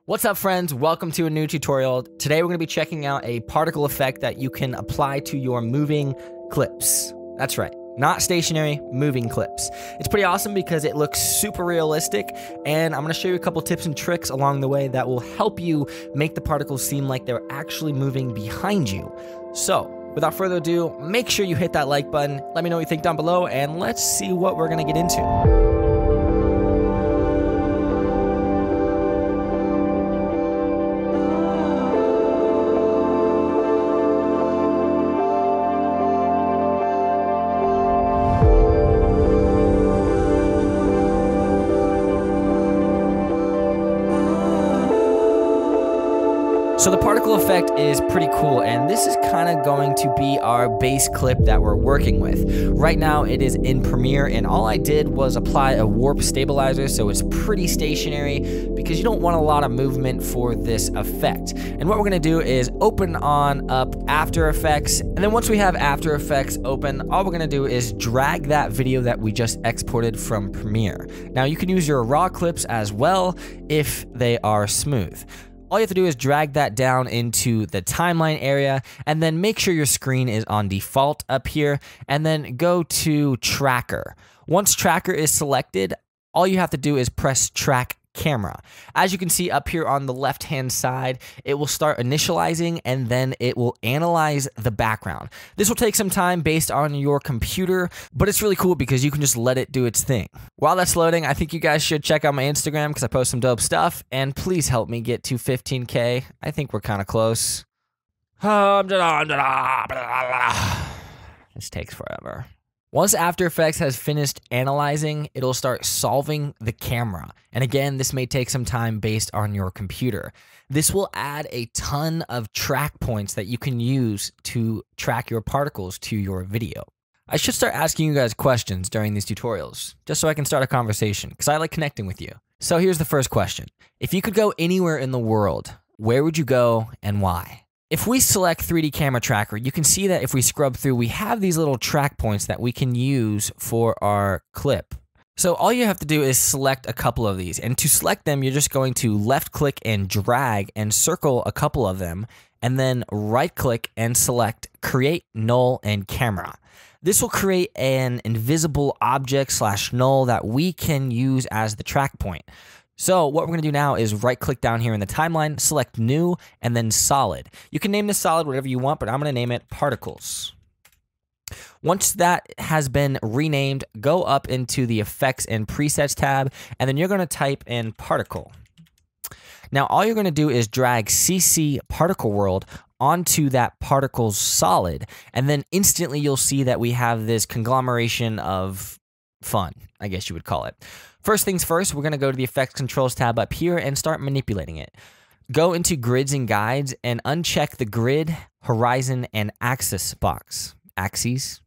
What's up, friends? Welcome to a new tutorial. Today we're going to be checking out a particle effect that you can apply to your moving clips. That's right, not stationary, moving clips. It's pretty awesome because it looks super realistic, and I'm going to show you a couple tips and tricks along the way that will help you make the particles seem like they're actually moving behind you. So, without further ado, make sure you hit that like button. Let me know what you think down below, and let's see what we're going to get into. So the particle effect is pretty cool, and this is kind of going to be our base clip that we're working with. Right now it is in Premiere, and all I did was apply a warp stabilizer, so it's pretty stationary because you don't want a lot of movement for this effect. And what we're going to do is open on up After Effects, and then once we have After Effects open, all we're going to do is drag that video that we just exported from Premiere. Now you can use your raw clips as well if they are smooth. All you have to do is drag that down into the timeline area, and then make sure your screen is on default up here, and then go to Tracker. Once Tracker is selected, all you have to do is press Track Camera. As you can see up here on the left-hand side, it will start initializing, and then it will analyze the background. This will take some time based on your computer, but it's really cool because you can just let it do its thing. While that's loading, I think you guys should check out my Instagram because I post some dope stuff, and please help me get to 15K. I think we're kind of close. This takes forever. Once After Effects has finished analyzing, it'll start solving the camera. And again, this may take some time based on your computer. This will add a ton of track points that you can use to track your particles to your video. I should start asking you guys questions during these tutorials, just so I can start a conversation, because I like connecting with you. So here's the first question. If you could go anywhere in the world, where would you go and why? If we select 3D Camera Tracker, you can see that if we scrub through, we have these little track points that we can use for our clip. So all you have to do is select a couple of these. And to select them, you're just going to left click and drag and circle a couple of them, and then right click and select Create Null and Camera. This will create an invisible object / null that we can use as the track point. So what we're going to do now is right click down here in the timeline, select New, and then Solid. You can name this solid whatever you want, but I'm going to name it Particles. Once that has been renamed, go up into the Effects and Presets tab, and then you're going to type in Particle. Now all you're going to do is drag CC Particle World onto that particle's solid, and then instantly you'll see that we have this conglomeration of fun, I guess you would call it. First things first, we're going to go to the Effects Controls tab up here and start manipulating it. Go into Grids and Guides and uncheck the Grid, Horizon, and Axis box. Axis.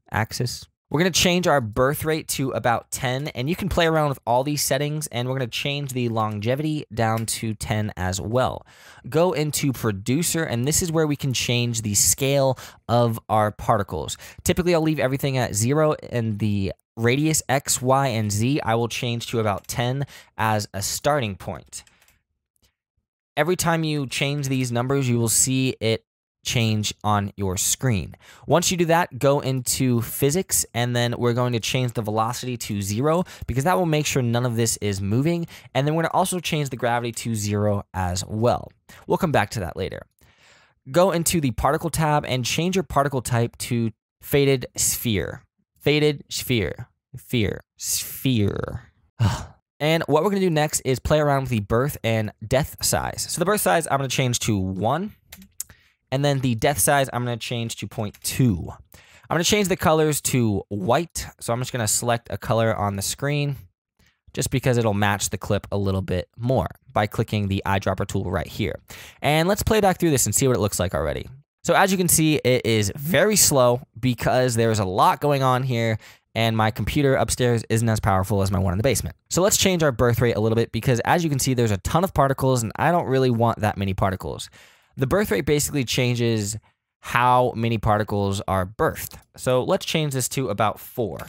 We're going to change our birth rate to about 10, and you can play around with all these settings, and we're going to change the longevity down to 10 as well. Go into Producer, and this is where we can change the scale of our particles. Typically, I'll leave everything at 0, and the radius X, Y, and Z I will change to about 10 as a starting point. Every time you change these numbers, you will see it change on your screen. Once you do that, go into Physics, and then we're going to change the velocity to 0 because that will make sure none of this is moving, and then we're going to also change the gravity to 0 as well. We'll come back to that later. Go into the Particle tab and change your particle type to Faded Sphere. Faded Sphere. Sphere. And what we're going to do next is play around with the birth and death size. So the birth size, I'm going to change to 1. And then the death size, I'm going to change to 0.2. I'm going to change the colors to white. So I'm just going to select a color on the screen just because it'll match the clip a little bit more by clicking the eyedropper tool right here. And let's play back through this and see what it looks like already. So as you can see, it is very slow because there's a lot going on here, and my computer upstairs isn't as powerful as my one in the basement. So let's change our birth rate a little bit because as you can see, there's a ton of particles, and I don't really want that many particles. The birth rate basically changes how many particles are birthed. So let's change this to about 4.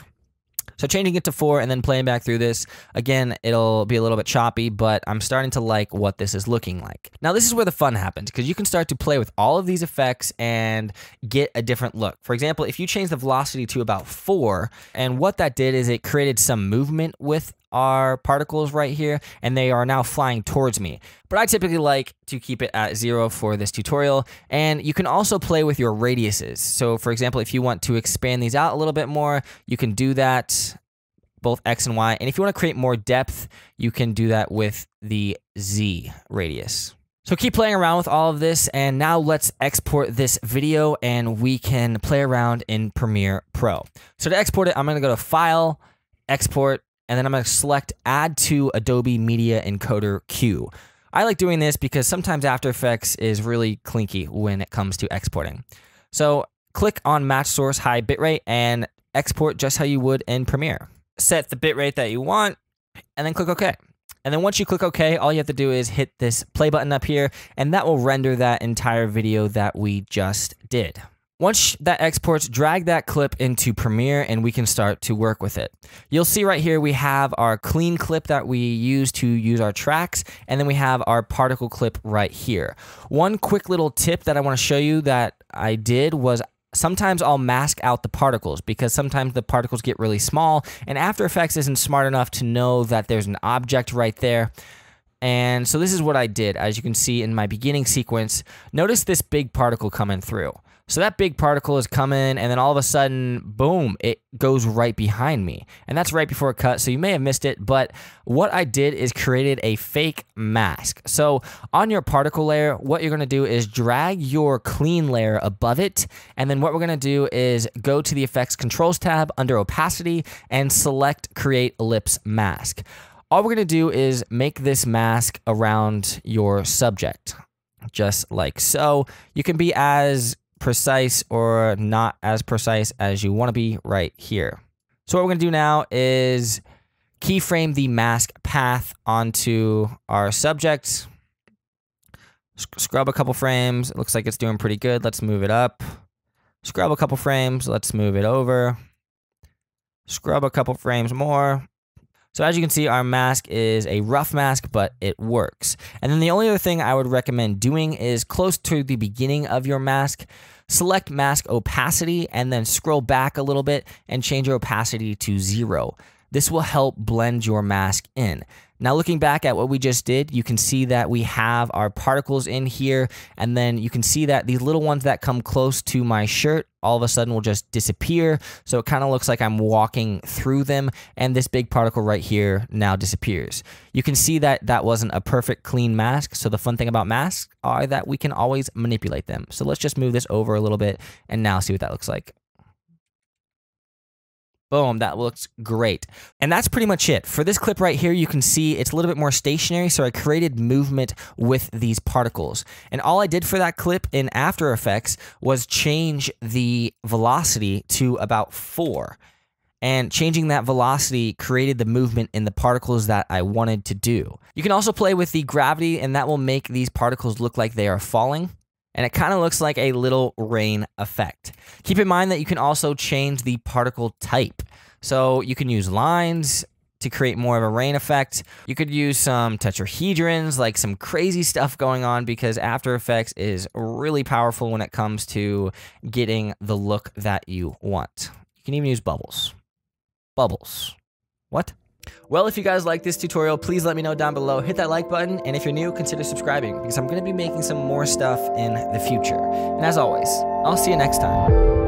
So changing it to 4 and then playing back through this, again, it'll be a little bit choppy, but I'm starting to like what this is looking like. Now this is where the fun happens, because you can start to play with all of these effects and get a different look. For example, if you change the velocity to about 4, and what that did is it created some movement with our particles right here, and they are now flying towards me. But I typically like to keep it at 0 for this tutorial, and you can also play with your radiuses. So for example, if you want to expand these out a little bit more, you can do that, both X and Y. And if you want to create more depth, you can do that with the Z radius. So keep playing around with all of this, and now let's export this video and we can play around in Premiere Pro. So to export it, I'm going to go to File, Export, and then I'm going to select Add to Adobe Media Encoder Queue. I like doing this because sometimes After Effects is really clinky when it comes to exporting. So click on Match Source High Bitrate and export just how you would in Premiere. Set the bitrate that you want, and then click OK. And then once you click OK, all you have to do is hit this play button up here, and that will render that entire video that we just did. Once that exports, drag that clip into Premiere and we can start to work with it. You'll see right here we have our clean clip that we use to use our tracks, and then we have our particle clip right here. One quick little tip that I want to show you that I did was sometimes I'll mask out the particles because sometimes the particles get really small, and After Effects isn't smart enough to know that there's an object right there. And so this is what I did. As you can see in my beginning sequence, notice this big particle coming through. So that big particle is coming, and then all of a sudden, boom, it goes right behind me. And that's right before it cut, so you may have missed it, but what I did is created a fake mask. So on your particle layer, what you're gonna do is drag your clean layer above it, and then what we're gonna do is go to the Effects Controls tab under Opacity and select Create Ellipse Mask. All we're gonna do is make this mask around your subject, just like so. You can be as precise or not as precise as you want to be right here. So what we're going to do now is keyframe the mask path onto our subject. Scrub a couple frames. It looks like it's doing pretty good. Let's move it up. Scrub a couple frames. Let's move it over. Scrub a couple frames more. So as you can see, our mask is a rough mask, but it works. And then the only other thing I would recommend doing is close to the beginning of your mask, select mask opacity and then scroll back a little bit and change your opacity to 0. This will help blend your mask in. Now looking back at what we just did, you can see that we have our particles in here, and then you can see that these little ones that come close to my shirt all of a sudden will just disappear. So it kind of looks like I'm walking through them, and this big particle right here now disappears. You can see that that wasn't a perfect clean mask. So the fun thing about masks are that we can always manipulate them. So let's just move this over a little bit and now see what that looks like. Boom, that looks great. And that's pretty much it. For this clip right here, you can see it's a little bit more stationary, so I created movement with these particles. And all I did for that clip in After Effects was change the velocity to about 4. And changing that velocity created the movement in the particles that I wanted to do. You can also play with the gravity, and that will make these particles look like they are falling. And it kind of looks like a little rain effect. Keep in mind that you can also change the particle type. So you can use lines to create more of a rain effect. You could use some tetrahedrons, like some crazy stuff going on, because After Effects is really powerful when it comes to getting the look that you want. You can even use bubbles. Bubbles. What? Well, if you guys like this tutorial, please let me know down below. Hit that like button, and if you're new, consider subscribing because I'm going to be making some more stuff in the future. And as always, I'll see you next time.